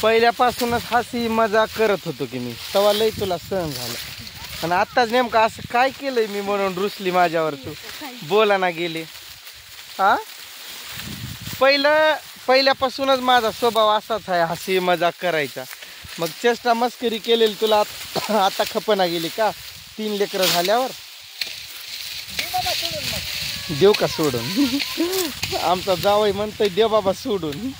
पहिल्यापासूनच हसी मजा करत होतो की मी, तेव्हा लय तुला सहन झालं. आणि आत्ताच नेमकं असं काय केलंय मी म्हणून रुसली माझ्यावर तू, बोला ना गेली. हा पहिल्यापासूनच माझा स्वभाव असाच आहे, हसी मजा करायचा. मग चेष्टा मस्करी केलेली तुला आता खपना गेली का 3 लेकरं झाल्यावर? देव का सोडून? आमचा जावई म्हणतोय देव बाबा सोडून.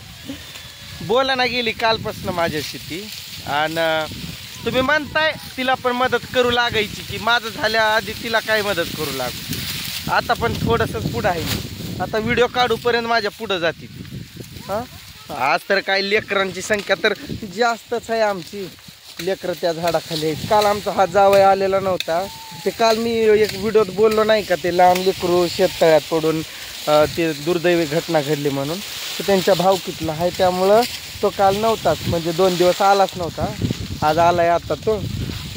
बोला ना गेली कालपासून माझ्याशी ती. आणि तुम्ही म्हणताय तिला पण मदत करू लागायची की, माझं झाल्या आधी तिला काय मदत करू लागू. आता पण थोडंसंच पुढं आहे मी, आता व्हिडिओ काढूपर्यंत माझ्या पुढं जाते. हां आज तर काय लेकरांची संख्या तर जास्तच आहे आमची. लेकरं त्या झाडाखाली आहेत. काल आमचा हा जावई आलेला नव्हता, ते काल मी एक व्हिडिओत बोललो नाही का, ते लहान लेकरू शेततळ्यात पडून ते दुर्दैवी घटना घडली म्हणून. तर त्यांच्या भावकीतला आहे, त्यामुळं तो काल नव्हताच, म्हणजे 2 दिवस आलाच नव्हता. आज आलाय आता तो.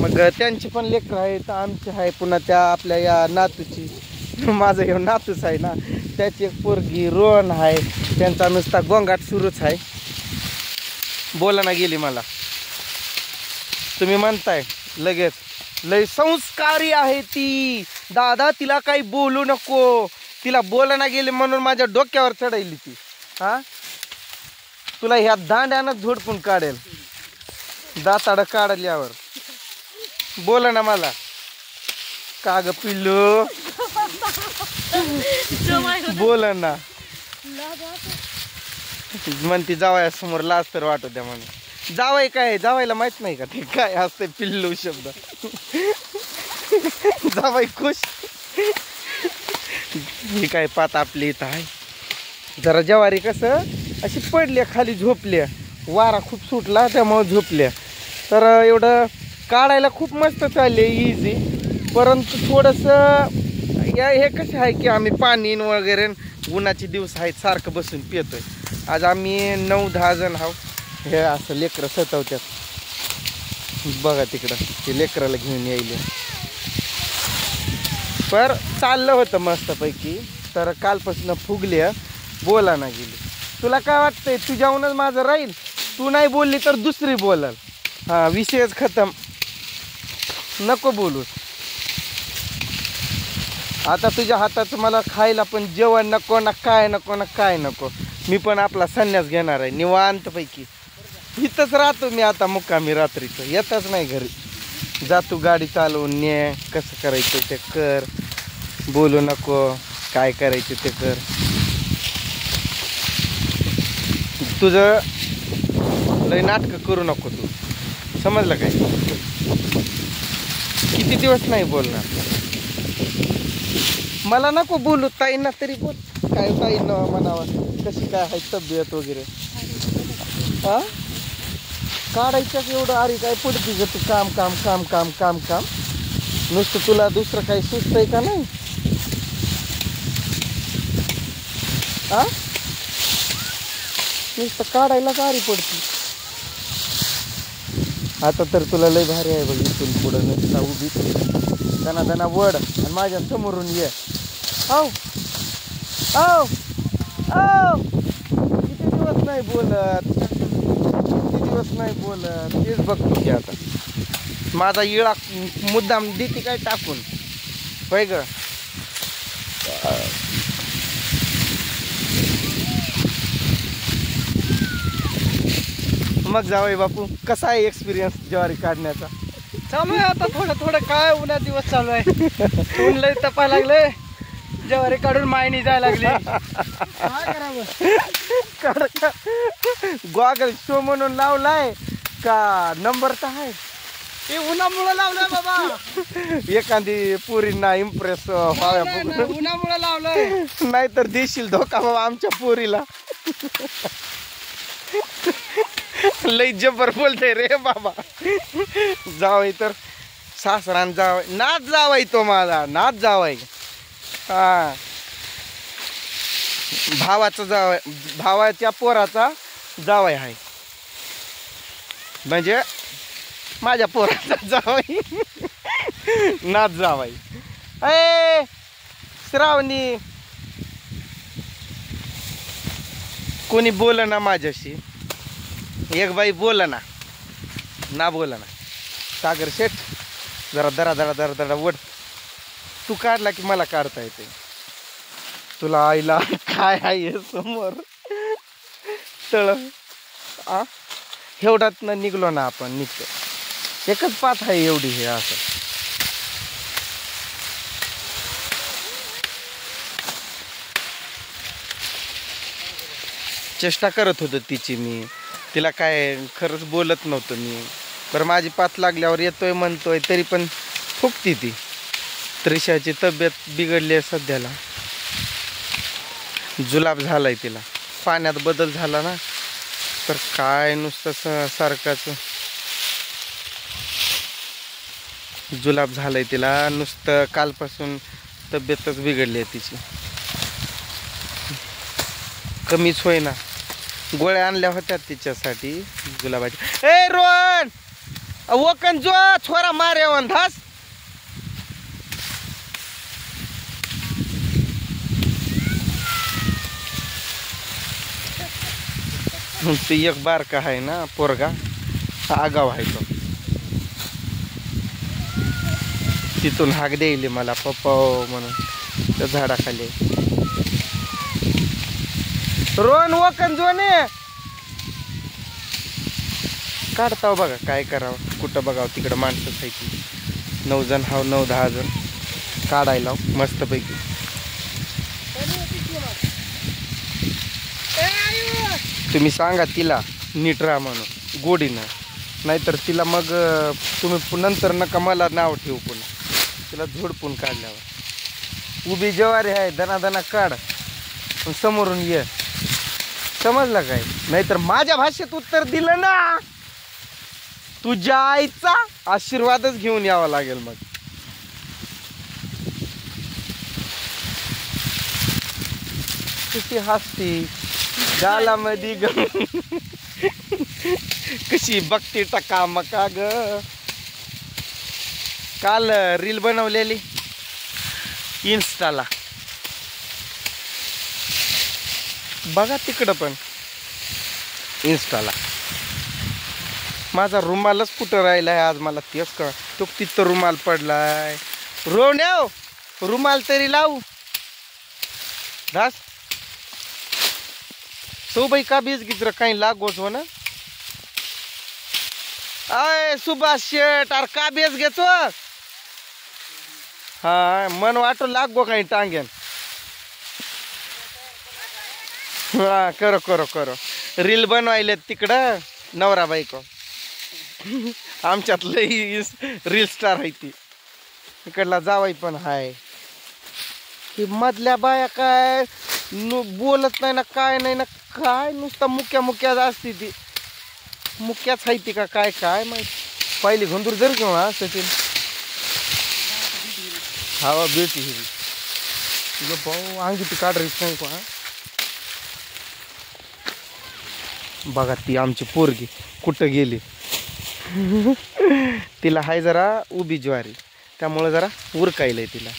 मग त्यांची पण लेकरं आहेत, आमची आहे, पुन्हा त्या आपल्या या नातूची, माझं हे नातूच आहे ना, त्याची एक पोरगी रोहन आहे. त्यांचा नुसता गोंगाट सुरूच आहे. बोला ना गेली मला. तुम्ही म्हणताय लगेच लय संस्कारी आहे ती दादा, तिला काही बोलू नको, तिला बोला ना गेले म्हणून माझ्या डोक्यावर चढायली ती. हा तुला ह्या दांड्यानं झोडपून काढेल, दाताड काढल्यावर. बोला ना मला. का ग पिल्लू? बोला ना. म्हणती जावया समोर लाज तर वाटू द्या म्हणून. जावई काय, जावायला माहित नाही का ते काय असते पिल्लू शब्द? जावई खुश. ही काय पात आपली इथं आहे. जरा ज्वारी कसं अशी पडल्या खाली झोपल्या, वारा खूप सुटला त्यामुळे झोपल्या. तर एवढं काढायला खूप मस्त चालले इझी. परंतु थोडंसं या हे कसं आहे की आम्ही पाणी वगैरे उन्हाचे दिवस आहेत सारखं बसून पितोय. आज आम्ही 9-10 जण आहोत. हे असं लेकरं सतवतात बघा तिकडं, ते लेकराला घेऊन यायले. पर चाललं होतं मस्तपैकी. तर कालपासून फुगली. बोला ना गेली. तुला काय वाटतंय तुझ्याहूनच माझं राहील? तू नाही बोलली तर दुसरी बोलल. हां विषयच खतम, नको बोलू. आता तुझ्या हाताचं मला खायला पण जेवण नको ना, काय नको ना, काय नको. मी पण आपला संन्यास घेणार आहे निवांतपैकी. इथंच राहतो मी आता मुक्कामी रात्रीचं, येतच नाही घरी. जातो गाडी चालवून ने, कसं करायचं ते कर, बोलू नको, काय करायचं ते कर. तुझं लय नाटकं करू नको तू, समजलं काय? किती दिवस नाही बोलणार. मला नको बोलू, ताईंना तरी बोल. काय ताईंना म्हणावं कशी काय आहे तब्येत वगैरे. हा काढायचं एवढं. अरे काय पडते ग तू, काम काम काम काम काम काम नुसतं. तुला दुसरं काही सुचतंय का नाही? हा नुसतं काढायला गाडी पडती. आता तर तुला लय भारी आहे बघ, इथून पुढं नुसता उभी दना दना वड आणि माझ्या समोरून ये. औ औ औ किती दिवस नाही बोलत, किती दिवस नाही बोलत. तेच बघतो की आता माझा इळा मुद्दाम देते काय टाकून, होय ग. मग जावई बापू कसा आहे एक्सपिरियन्स ज्वारी काढण्याचा? चालू आहे आता थोडं थोडं. काय उन्हा दिवस चालू आहे, ऊन लय तपाय लागले, ज्वारी काढून मायनी जायला लागली. काय करावं? गॉगल शो म्हणून लावलाय का नंबर तर आहे? ते उन्हामुळे लावलंय बाबा. एखादी पोरींना इम्प्रेस व्हाव्या उन्हामुळे लावलंय, नाहीतर देशील धोका बाबा आमच्या पोरीला. लई जबर बोलते रे बाबा. जावई तर सासरान जावई, नाच जावाई तो माझा, नाच जावाई. हा भावाचा जावई, भावाच्या पोराचा जावई आहे, म्हणजे माझ्या पोराचा जावई. नाच जावाई. ए श्रावणी, कोणी बोल ना माझ्याशी. एक बाई बोला ना बोला ना. सागर शेठ जरा दरा दरा दरा दरा वड. तू काढला की मला काढता येते. तुला आईला काय आहे समोर तळ आ एवढ्यात निघलो ना आपण निघतो. एकच पाथ आहे एवढी हे असं. चेष्टा करत होतो तिची मी. तिला काय खरंच बोलत नव्हतं मी. तर माझी पाथ लागल्यावर येतोय म्हणतोय तरी पण फुकती ती. त्रिशाची तब्येत बिघडली आहे सध्याला. जुलाब झालाय तिला. पाण्यात बदल झाला ना तर काय नुसतं सारखाच जुलाब झालाय तिला. नुसतं कालपासून तब्येतच बिघडली आहे तिची. कमीच होईना. गोळ्या आणल्या होत्या तिच्यासाठी जुलाबाची. ए रोहन वकन जो छोरा मारे धास. ते एक बारका आहे ना पोरगा आगाव आहे तो. तिथून हाक द्यायली मला पप्पा म्हणून त्या झाडाखाली. रोहन वकन जो ने काढताव बघा काय करावं. कुठं बघावं तिकडं माणसंच आहे ती. 9 जण हाव 9-10 जण काढायला मस्तपैकी. तुम्ही सांगा तिला नीट राहा म्हणून गोडीनं. नाहीतर तिला मग तुम्ही नंतर नका मला नाव ठेवू. पुन्हा तिला झोडपून काढल्यावर. उभी ज्वारी आहे दनादना काढ पण समोरून ये. समजलं काय. नाहीतर माझ्या भाषेत उत्तर दिलं ना तुझ्या आईचा आशीर्वादच घेऊन यावा लागेल. मग कशी हसती गालामध्ये कशी बघती टका मका ग. काल रील बनवलेली इन्स्टाला बघा तिकडं पण इन्स्टाला. माझा रुमालच कुठं राहिलाय आज मला तेच कळ. तो तिथं रुमाल पडलाय. रोवण्याव रुमाल तरी लावू दास. तो बाई का बीज गिजर काही लागोच हो ना. अय सुभाष शेठ अरे का बेस घेतो. हा मन वाटो लागो काही टांगेन. हा करो करो करो. रील बनवायले तिकडं नवरा बायको. आमच्यात लई रील स्टार आहे ती. इकडला जावाई पण हाय. की मधल्या बाया काय बोलत नाही ना काय नाही ना काय. नुसतं मुक्या मुक्या असते ती. मुक्याच आहे ती का काय काय माहिती. पहिली घुंदूर जर किंवा सचिन हवा बेटी ही तुझं भाऊ अंगी ती काढ रहीच नाही का. बघा ती आमची पोरगी कुठं गेली. तिला हाय जरा उभी ज्वारी त्यामुळे जरा उरकायलंय तिला.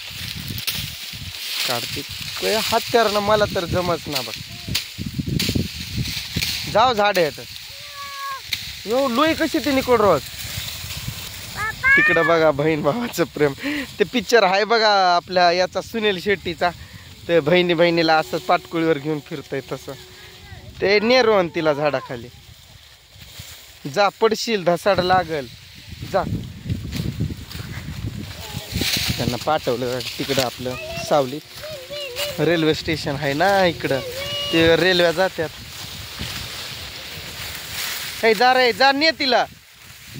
काढते हत्यारनं मला तर जमच ना बघ. जाव झाड येत यो लुई कशी ती निकोड रोज. तिकडं बघा बहीण भावाचं प्रेम. ते पिक्चर आहे बघा आपल्या याचा सुनील शेट्टीचा. ते बहिणीला असंच पाटकुळीवर घेऊन फिरतंय तसं. ते नेरोन तिला झाडाखाली. जा पडशील धसाड लागल जा. त्यांना पाठवलं तिकडं आपलं सावलीत. रेल्वे स्टेशन आहे ना इकडं. ते रेल्वे जात्यात. हे जा रे जा ने तिला.